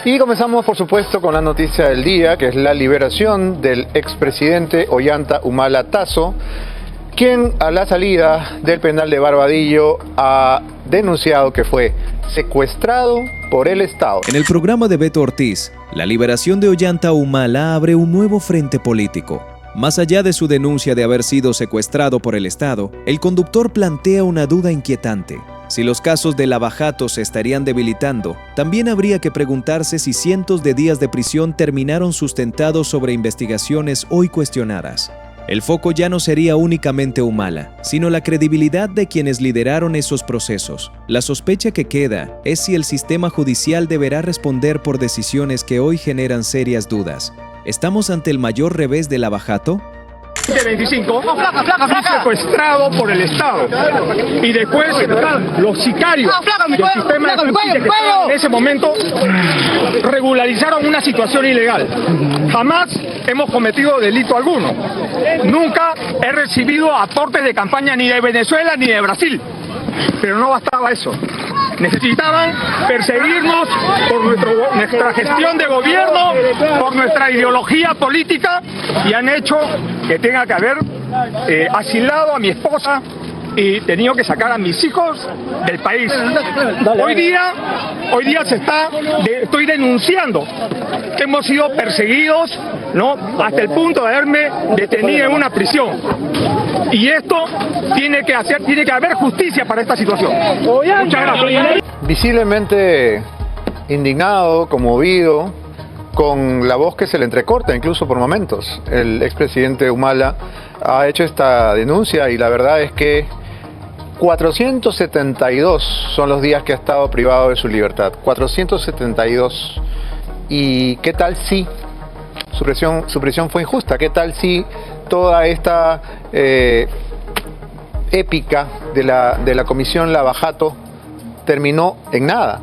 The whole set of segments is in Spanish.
Y comenzamos, por supuesto, con la noticia del día, que es la liberación del expresidente Ollanta Humala Tasso, quien a la salida del penal de Barbadillo ha denunciado que fue secuestrado por el Estado. En el programa de Beto Ortiz, la liberación de Ollanta Humala abre un nuevo frente político. Más allá de su denuncia de haber sido secuestrado por el Estado, el conductor plantea una duda inquietante. Si los casos de Lavajato se estarían debilitando, también habría que preguntarse si cientos de días de prisión terminaron sustentados sobre investigaciones hoy cuestionadas. El foco ya no sería únicamente Humala, sino la credibilidad de quienes lideraron esos procesos. La sospecha que queda es si el sistema judicial deberá responder por decisiones que hoy generan serias dudas. ¿Estamos ante el mayor revés de Lavajato? 25 fui secuestrado por el Estado y después los sicarios del sistema de justicia que estaban en ese momento regularizaron una situación ilegal. Jamás hemos cometido delito alguno. Nunca he recibido aportes de campaña ni de Venezuela ni de Brasil. Pero no bastaba eso. Necesitaban perseguirnos por nuestra gestión de gobierno, por nuestra ideología política, y han hecho que tenga que haber asilado a mi esposa y tenido que sacar a mis hijos del país. Hoy día estoy denunciando que hemos sido perseguidos, ¿no?, hasta el punto de haberme detenido en una prisión. Y esto tiene que haber justicia para esta situación. Muchas gracias. Visiblemente indignado, conmovido, con la voz que se le entrecorta incluso por momentos, el expresidente Humala ha hecho esta denuncia, y la verdad es que 472 son los días que ha estado privado de su libertad. 472. ¿Y qué tal si su prisión fue injusta? ¿Qué tal si toda esta épica de la comisión Lavajato terminó en nada?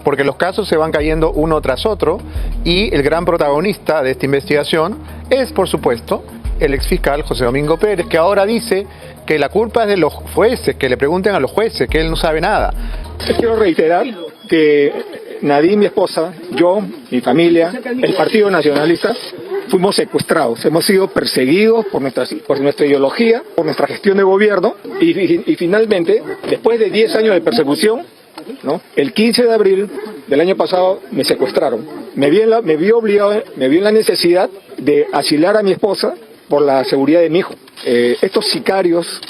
Porque los casos se van cayendo uno tras otro, y el gran protagonista de esta investigación es, por supuesto, el exfiscal José Domingo Pérez, que ahora dice que la culpa es de los jueces, que le pregunten a los jueces, que él no sabe nada. Quiero reiterar que Nadine, mi esposa, yo, mi familia, el Partido Nacionalista, fuimos secuestrados, hemos sido perseguidos por nuestra ideología, por nuestra gestión de gobierno, y finalmente, después de 10 años de persecución, ¿no?, el 15 de abril del año pasado me secuestraron. Me vi en la necesidad de asilar a mi esposa por la seguridad de mi hijo. Estos sicarios,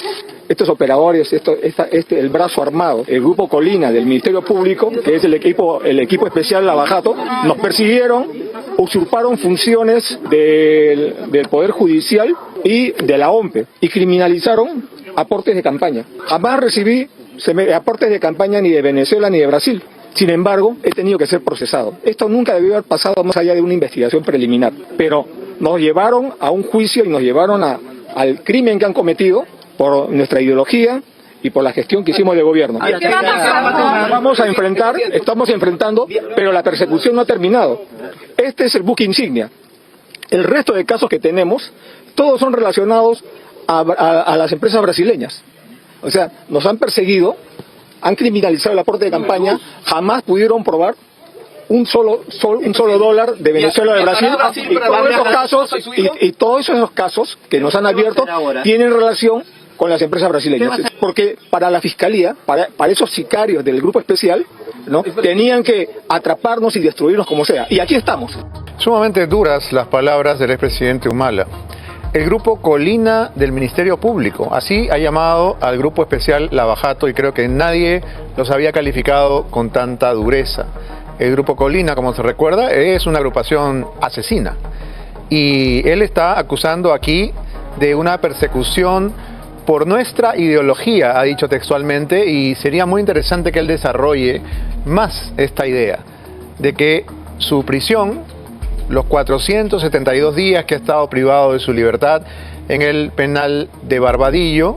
estos operadores, el brazo armado, el grupo Colina del Ministerio Público, que es el equipo especial Lavajato, nos persiguieron, usurparon funciones del Poder Judicial y de la OMPE, y criminalizaron aportes de campaña. Jamás recibí aportes de campaña ni de Venezuela ni de Brasil. Sin embargo, he tenido que ser procesado. Esto nunca debió haber pasado más allá de una investigación preliminar, pero nos llevaron a un juicio y nos llevaron al crimen que han cometido por nuestra ideología y por la gestión que hicimos de gobierno. Estamos enfrentando, pero la persecución no ha terminado. Este es el buque insignia. El resto de casos que tenemos, todos son relacionados a las empresas brasileñas. O sea, nos han perseguido, han criminalizado el aporte de campaña, jamás pudieron probar un solo dólar de Venezuela o de Brasil, y todos esos casos que nos han abierto tienen relación con las empresas brasileñas, porque para la fiscalía, para esos sicarios del grupo especial, ¿no?, tenían que atraparnos y destruirnos como sea, y aquí estamos. Sumamente duras las palabras del expresidente Humala. El grupo Colina del Ministerio Público, así ha llamado al grupo especial Lavajato, y creo que nadie los había calificado con tanta dureza. El grupo Colina, como se recuerda, es una agrupación asesina, y él está acusando aquí de una persecución por nuestra ideología, ha dicho textualmente, y sería muy interesante que él desarrolle más esta idea de que su prisión, los 472 días que ha estado privado de su libertad en el penal de Barbadillo,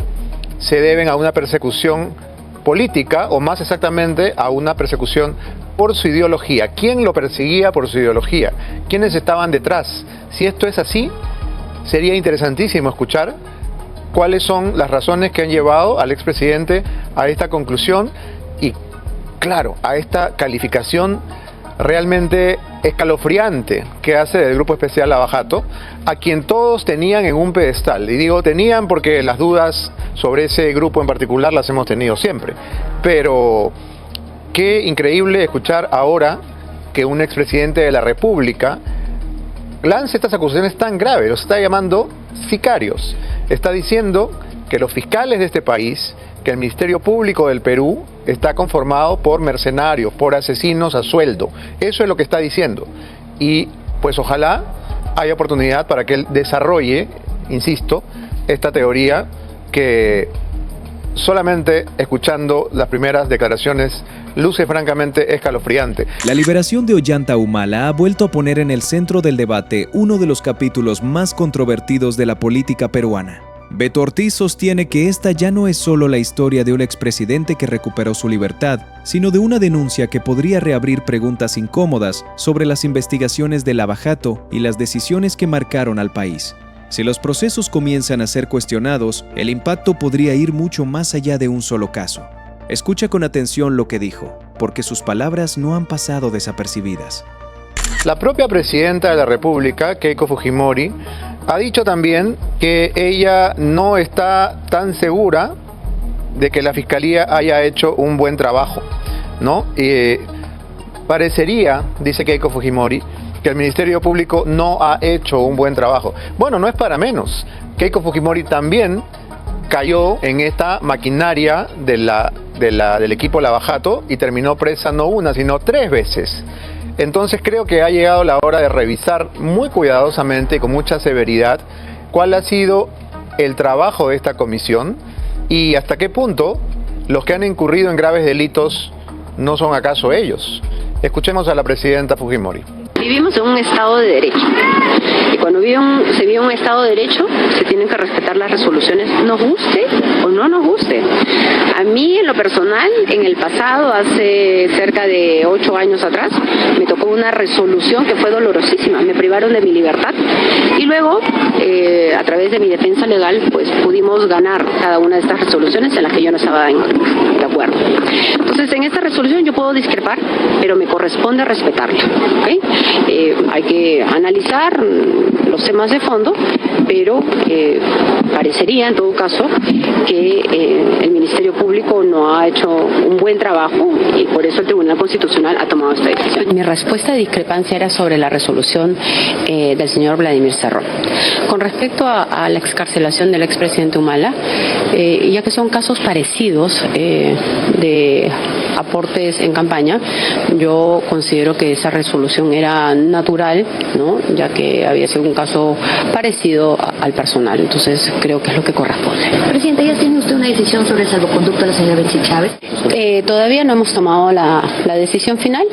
se deben a una persecución política, o más exactamente a una persecución por su ideología. ¿Quién lo perseguía por su ideología? ¿Quiénes estaban detrás? Si esto es así, sería interesantísimo escuchar cuáles son las razones que han llevado al expresidente a esta conclusión y, claro, a esta calificación realmente escalofriante que hace del Grupo Especial Lava Jato, a quien todos tenían en un pedestal. Y digo tenían porque las dudas sobre ese grupo en particular las hemos tenido siempre. Pero qué increíble escuchar ahora que un expresidente de la República lance estas acusaciones tan graves. Los está llamando sicarios. Está diciendo que los fiscales de este país, que el Ministerio Público del Perú está conformado por mercenarios, por asesinos a sueldo. Eso es lo que está diciendo. Y pues ojalá haya oportunidad para que él desarrolle, insisto, esta teoría que solamente escuchando las primeras declaraciones luce francamente escalofriante. La liberación de Ollanta Humala ha vuelto a poner en el centro del debate uno de los capítulos más controvertidos de la política peruana. Beto Ortiz sostiene que esta ya no es solo la historia de un expresidente que recuperó su libertad, sino de una denuncia que podría reabrir preguntas incómodas sobre las investigaciones de Lava Jato y las decisiones que marcaron al país. Si los procesos comienzan a ser cuestionados, el impacto podría ir mucho más allá de un solo caso. Escucha con atención lo que dijo, porque sus palabras no han pasado desapercibidas. La propia presidenta de la República, Keiko Fujimori, ha dicho también que ella no está tan segura de que la Fiscalía haya hecho un buen trabajo, ¿no? Parecería, dice Keiko Fujimori, que el Ministerio Público no ha hecho un buen trabajo. Bueno, no es para menos. Keiko Fujimori también cayó en esta maquinaria del equipo Lava Jato y terminó presa no una, sino 3 veces. Entonces creo que ha llegado la hora de revisar muy cuidadosamente y con mucha severidad cuál ha sido el trabajo de esta comisión y hasta qué punto los que han incurrido en graves delitos no son acaso ellos. Escuchemos a la presidenta Fujimori. Vivimos en un Estado de Derecho y cuando se vive un Estado de Derecho se tienen que respetar las resoluciones, nos guste o no nos guste. A mí en lo personal, en el pasado, hace cerca de 8 años atrás, me tocó una resolución que fue dolorosísima, me privaron de mi libertad y luego a través de mi defensa legal pues pudimos ganar cada una de estas resoluciones en las que yo no estaba de acuerdo. Entonces en esta resolución yo puedo discrepar, pero me corresponde respetarla, ¿okay? Hay que analizar los temas de fondo, pero parecería en todo caso que el Ministerio Público no ha hecho un buen trabajo y por eso el Tribunal Constitucional ha tomado esta decisión. Mi respuesta de discrepancia era sobre la resolución del señor Vladimir Cerrón. Con respecto a la excarcelación del expresidente Humala, ya que son casos parecidos de aportes en campaña, yo considero que esa resolución era natural, ¿no? Ya que había sido un caso parecido al personal, entonces creo que es lo que corresponde. Presidenta, ¿ya tiene usted una decisión sobre el salvoconducto de la señora Betsy Chávez? Todavía no hemos tomado la decisión final,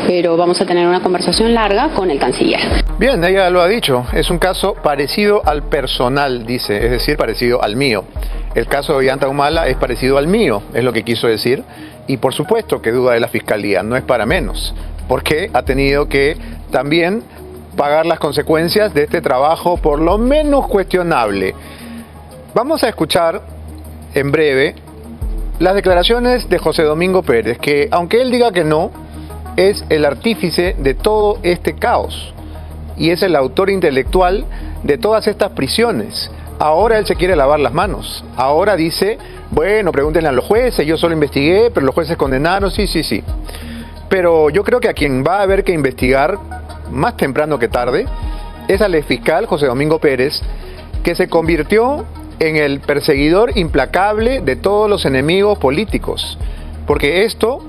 pero vamos a tener una conversación larga con el canciller. Bien, ella lo ha dicho, es un caso parecido al personal, dice, es decir, parecido al mío. El caso de Ollanta Humala es parecido al mío, es lo que quiso decir, y por supuesto que duda de la Fiscalía, no es para menos, porque ha tenido que también pagar las consecuencias de este trabajo por lo menos cuestionable. Vamos a escuchar en breve las declaraciones de José Domingo Pérez, que aunque él diga que no, es el artífice de todo este caos y es el autor intelectual de todas estas prisiones. Ahora él se quiere lavar las manos. Ahora dice, bueno, pregúntenle a los jueces, yo solo investigué, pero los jueces condenaron, sí. Pero yo creo que a quien va a haber que investigar, más temprano que tarde, es al exfiscal José Domingo Pérez, que se convirtió en el perseguidor implacable de todos los enemigos políticos. Porque esto,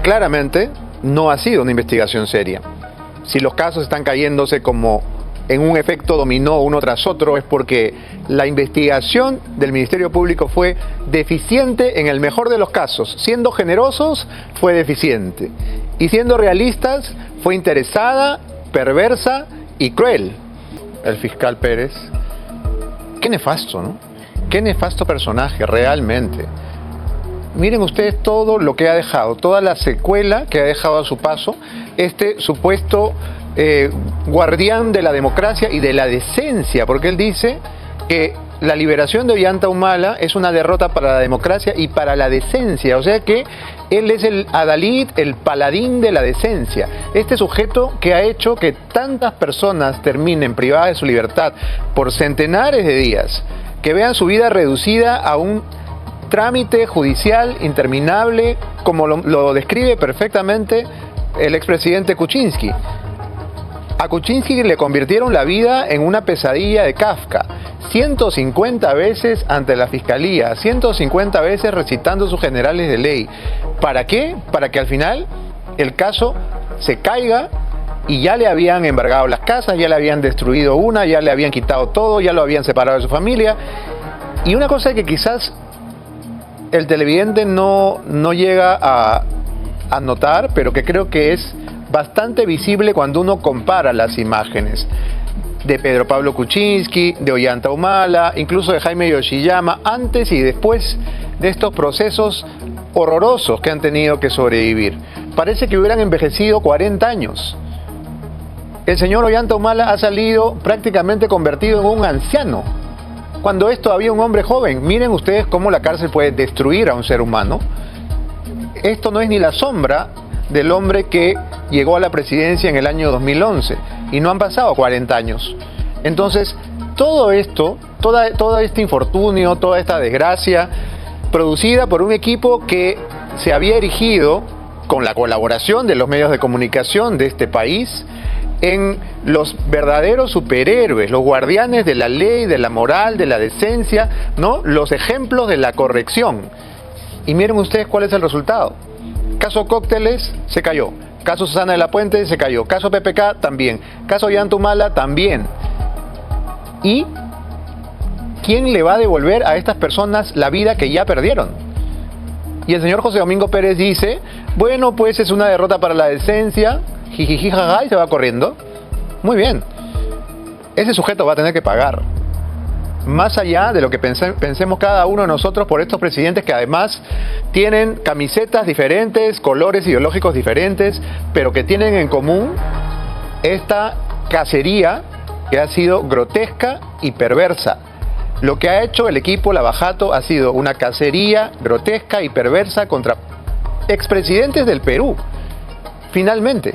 claramente, no ha sido una investigación seria. Si los casos están cayéndose como en un efecto dominó uno tras otro, es porque la investigación del Ministerio Público fue deficiente en el mejor de los casos. Siendo generosos, fue deficiente. Y siendo realistas, fue interesada, perversa y cruel. El fiscal Pérez, qué nefasto, ¿no? Qué nefasto personaje, realmente. Miren ustedes todo lo que ha dejado, toda la secuela que ha dejado a su paso este supuesto guardián de la democracia y de la decencia, porque él dice que la liberación de Ollanta Humala es una derrota para la democracia y para la decencia, o sea que Él es el adalid, el paladín de la decencia. Este sujeto que ha hecho que tantas personas terminen privadas de su libertad por centenares de días, que vean su vida reducida a un trámite judicial interminable, como lo describe perfectamente el expresidente Kuczynski. A Kuczynski le convirtieron la vida en una pesadilla de Kafka. 150 veces ante la fiscalía, 150 veces recitando sus generales de ley. ¿Para qué? Para que al final el caso se caiga y ya le habían embargado las casas, ya le habían destruido una, ya le habían quitado todo, ya lo habían separado de su familia. Y una cosa que quizás el televidente no llega a notar, pero que creo que es bastante visible cuando uno compara las imágenes de Pedro Pablo Kuczynski, de Ollanta Humala, incluso de Jaime Yoshiyama, antes y después de estos procesos horrorosos que han tenido que sobrevivir. Parece que hubieran envejecido 40 años. El señor Ollanta Humala ha salido prácticamente convertido en un anciano, cuando es todavía un hombre joven. Miren ustedes cómo la cárcel puede destruir a un ser humano. Esto no es ni la sombra del hombre que llegó a la presidencia en el año 2011 y no han pasado 40 años. Entonces, todo esto, todo este infortunio, toda esta desgracia, producida por un equipo que se había erigido con la colaboración de los medios de comunicación de este país en los verdaderos superhéroes, los guardianes de la ley, de la moral, de la decencia, ¿no? Los ejemplos de la corrección. Y miren ustedes cuál es el resultado. Caso Cócteles se cayó, caso Susana de la Puente se cayó, caso PPK también, caso Ollanta Humala también. ¿Y quién le va a devolver a estas personas la vida que ya perdieron? Y el señor José Domingo Pérez dice, bueno, pues es una derrota para la decencia, jijiji jaja, y se va corriendo. Muy bien, ese sujeto va a tener que pagar. Más allá de lo que pensemos cada uno de nosotros por estos presidentes que además tienen camisetas diferentes, colores ideológicos diferentes, pero que tienen en común esta cacería que ha sido grotesca y perversa. Lo que ha hecho el equipo Lavajato ha sido una cacería grotesca y perversa contra expresidentes del Perú. Finalmente,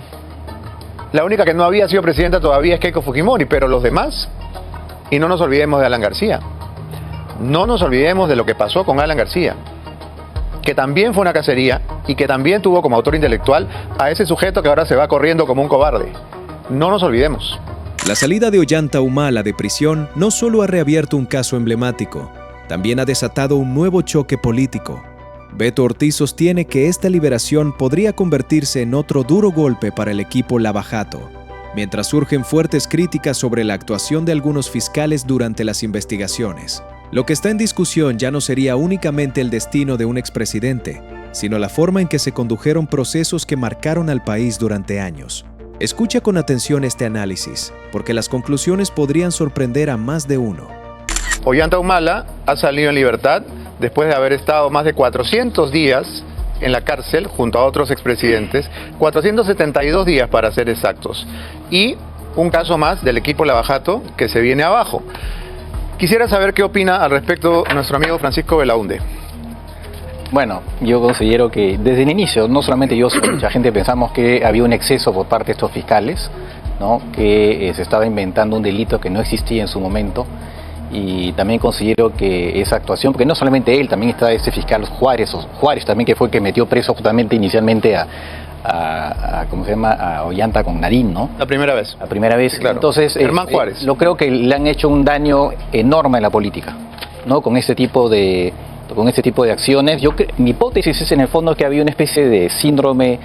la única que no había sido presidenta todavía es Keiko Fujimori, pero los demás. Y no nos olvidemos de Alan García. No nos olvidemos de lo que pasó con Alan García, que también fue una cacería y que también tuvo como autor intelectual a ese sujeto que ahora se va corriendo como un cobarde. No nos olvidemos. La salida de Ollanta Humala de prisión no solo ha reabierto un caso emblemático, también ha desatado un nuevo choque político. Beto Ortiz sostiene que esta liberación podría convertirse en otro duro golpe para el equipo Lavajato, mientras surgen fuertes críticas sobre la actuación de algunos fiscales durante las investigaciones. Lo que está en discusión ya no sería únicamente el destino de un expresidente, sino la forma en que se condujeron procesos que marcaron al país durante años. Escucha con atención este análisis, porque las conclusiones podrían sorprender a más de uno. Ollanta Humala ha salido en libertad después de haber estado más de 400 días en la cárcel junto a otros expresidentes, 472 días para ser exactos, y un caso más del equipo Lavajato que se viene abajo. Quisiera saber qué opina al respecto nuestro amigo Francisco Belaunde. Bueno, yo considero que desde el inicio, no solamente yo, sino mucha gente pensamos que había un exceso por parte de estos fiscales, ¿no? Que se estaba inventando un delito que no existía en su momento. Y también considero que esa actuación, porque no solamente él, también está ese fiscal Juárez también, que fue el que metió preso justamente inicialmente ¿cómo se llama? A Ollanta con Nadine, ¿no? La primera vez. La primera vez. Claro. Entonces, Germán Juárez. Yo creo que le han hecho un daño enorme a la política, ¿no? Con este tipo de acciones. Mi hipótesis es en el fondo que había una especie de síndrome.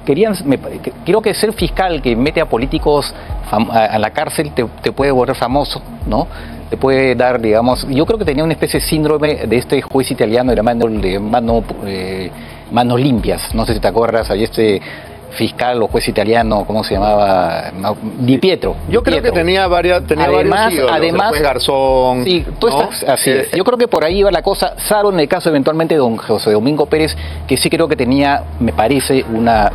Creo que ser fiscal que mete a políticos a la cárcel te puede volver famoso, ¿no? Te puede dar, digamos, yo creo que tenía una especie de síndrome de este juez italiano de manos limpias. No sé si te acuerdas, hay este fiscal o juez italiano, ¿cómo se llamaba? Di Pietro. Yo creo que tenía varios ídolos, además, el juez Garzón. Sí, ¿no? Así es. Yo creo que por ahí iba la cosa, salvo en el caso eventualmente de don José Domingo Pérez, que sí creo que tenía, me parece, una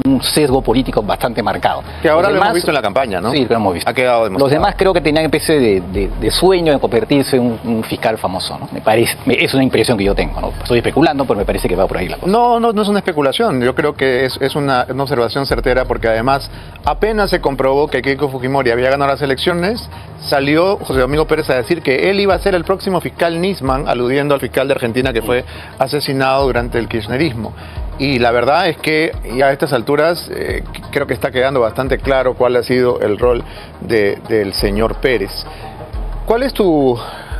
un sesgo político bastante marcado. Que ahora Los lo demás, hemos visto en la campaña, ¿no? Sí, lo hemos visto. Ha quedado demostrado. Los demás creo que tenían especie de sueño de convertirse en un fiscal famoso, ¿no? Me parece, es una impresión que yo tengo, ¿no? Estoy especulando, pero me parece que va por ahí la cosa. No es una especulación. Yo creo que es una observación certera, porque además apenas se comprobó que Keiko Fujimori había ganado las elecciones, salió José Domingo Pérez a decir que él iba a ser el próximo fiscal Nisman, aludiendo al fiscal de Argentina que fue asesinado durante el kirchnerismo. Y la verdad es que ya a estas alturas creo que está quedando bastante claro cuál ha sido el rol del señor Pérez. ¿Cuál es tu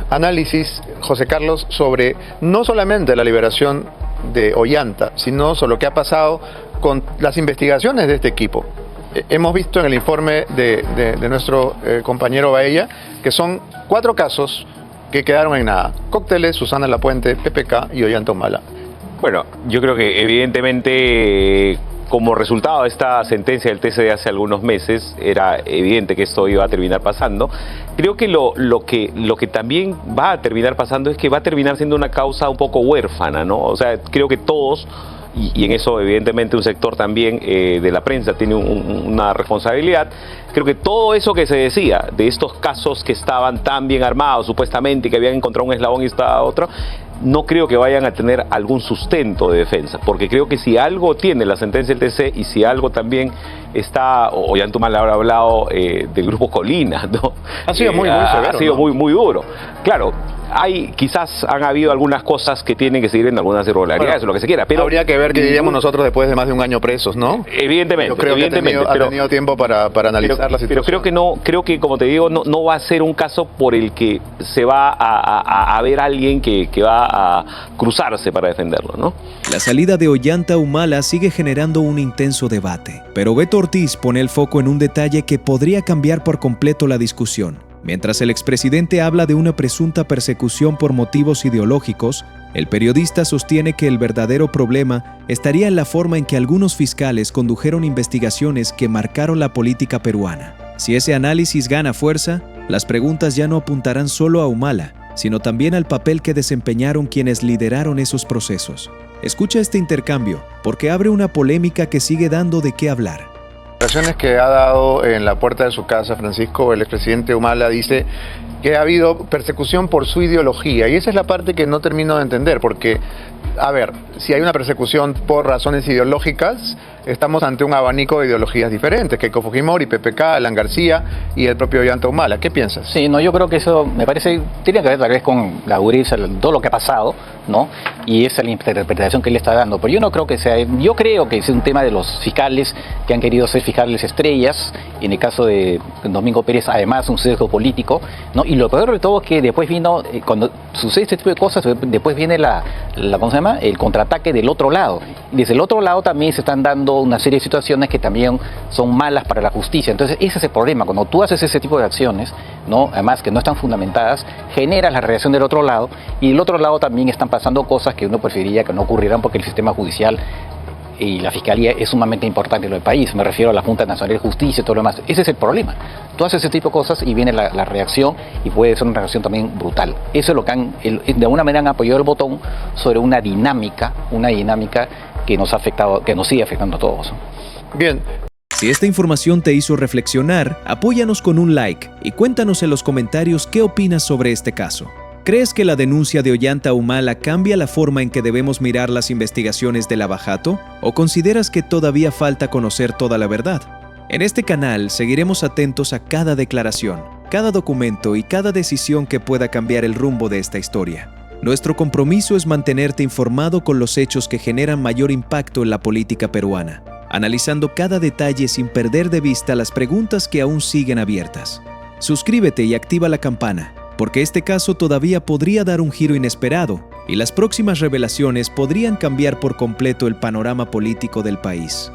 análisis, José Carlos, sobre no solamente la liberación de Ollanta, sino sobre lo que ha pasado con las investigaciones de este equipo? Hemos visto en el informe de nuestro compañero Baella que son 4 casos que quedaron en nada: Cócteles, Susana Lapuente, PPK y Ollanta Humala. Bueno, yo creo que evidentemente, como resultado de esta sentencia del TC de hace algunos meses, era evidente que esto iba a terminar pasando. Creo que lo que también va a terminar pasando es que va a terminar siendo una causa un poco huérfana, ¿no? O sea, creo que todos, y en eso evidentemente un sector también de la prensa tiene una responsabilidad. Creo que todo eso que se decía de estos casos que estaban tan bien armados supuestamente, que habían encontrado un eslabón y estaba otro, no creo que vayan a tener algún sustento de defensa, porque creo que si algo tiene la sentencia del TC y si algo también está, Ollanta Humala habrá hablado del grupo Colina, ¿no? Ha sido muy severo, ha sido, ¿no? muy duro. Claro, quizás han habido algunas cosas que tienen que seguir en algunas irregularidades, o lo que se quiera, pero habría que ver qué diríamos nosotros después de más de un año presos, ¿no? Evidentemente. Yo creo que ha tenido tiempo para analizar la situación. Pero creo que como te digo, no va a ser un caso por el que se va a ver alguien que va a cruzarse para defenderlo, ¿no? La salida de Ollanta Humala sigue generando un intenso debate, pero Beto Ortiz pone el foco en un detalle que podría cambiar por completo la discusión. Mientras el expresidente habla de una presunta persecución por motivos ideológicos, el periodista sostiene que el verdadero problema estaría en la forma en que algunos fiscales condujeron investigaciones que marcaron la política peruana. Si ese análisis gana fuerza, las preguntas ya no apuntarán solo a Humala, sino también al papel que desempeñaron quienes lideraron esos procesos. Escucha este intercambio, porque abre una polémica que sigue dando de qué hablar. Declaraciones que ha dado en la puerta de su casa, Francisco, el expresidente Humala dice que ha habido persecución por su ideología, y esa es la parte que no termino de entender, porque, a ver, si hay una persecución por razones ideológicas, estamos ante un abanico de ideologías diferentes: Keiko Fujimori, PPK, Alan García y el propio Ollanta Humala. ¿Qué piensas? Sí, no, yo creo que eso me parece, tiene que ver tal vez con la dureza, todo lo que ha pasado, ¿no? Y esa es la interpretación que él está dando. Pero yo no creo que sea, yo creo que es un tema de los fiscales que han querido ser fiscales estrellas, en el caso de Domingo Pérez, además un sesgo político, ¿no? Y lo peor de todo es que después vino, cuando sucede este tipo de cosas, después viene ¿cómo se llama? El contraataque del otro lado. Y desde el otro lado también se están dando una serie de situaciones que también son malas para la justicia. Entonces ese es el problema, cuando tú haces ese tipo de acciones, ¿no? Además que no están fundamentadas, generas la reacción del otro lado, y del otro lado también están pasando cosas que uno preferiría que no ocurrieran, porque el sistema judicial y la fiscalía es sumamente importante en el país. Me refiero a la Junta Nacional de Justicia y todo lo demás. Ese es el problema. Tú haces ese tipo de cosas y viene la reacción, y puede ser una reacción también brutal. Eso es lo que de alguna manera han apoyado el botón sobre una dinámica que nos ha afectado, que nos sigue afectando a todos. Bien. Si esta información te hizo reflexionar, apóyanos con un like y cuéntanos en los comentarios qué opinas sobre este caso. ¿Crees que la denuncia de Ollanta Humala cambia la forma en que debemos mirar las investigaciones de Lava Jato? ¿O consideras que todavía falta conocer toda la verdad? En este canal seguiremos atentos a cada declaración, cada documento y cada decisión que pueda cambiar el rumbo de esta historia. Nuestro compromiso es mantenerte informado con los hechos que generan mayor impacto en la política peruana, analizando cada detalle sin perder de vista las preguntas que aún siguen abiertas. Suscríbete y activa la campana, porque este caso todavía podría dar un giro inesperado y las próximas revelaciones podrían cambiar por completo el panorama político del país.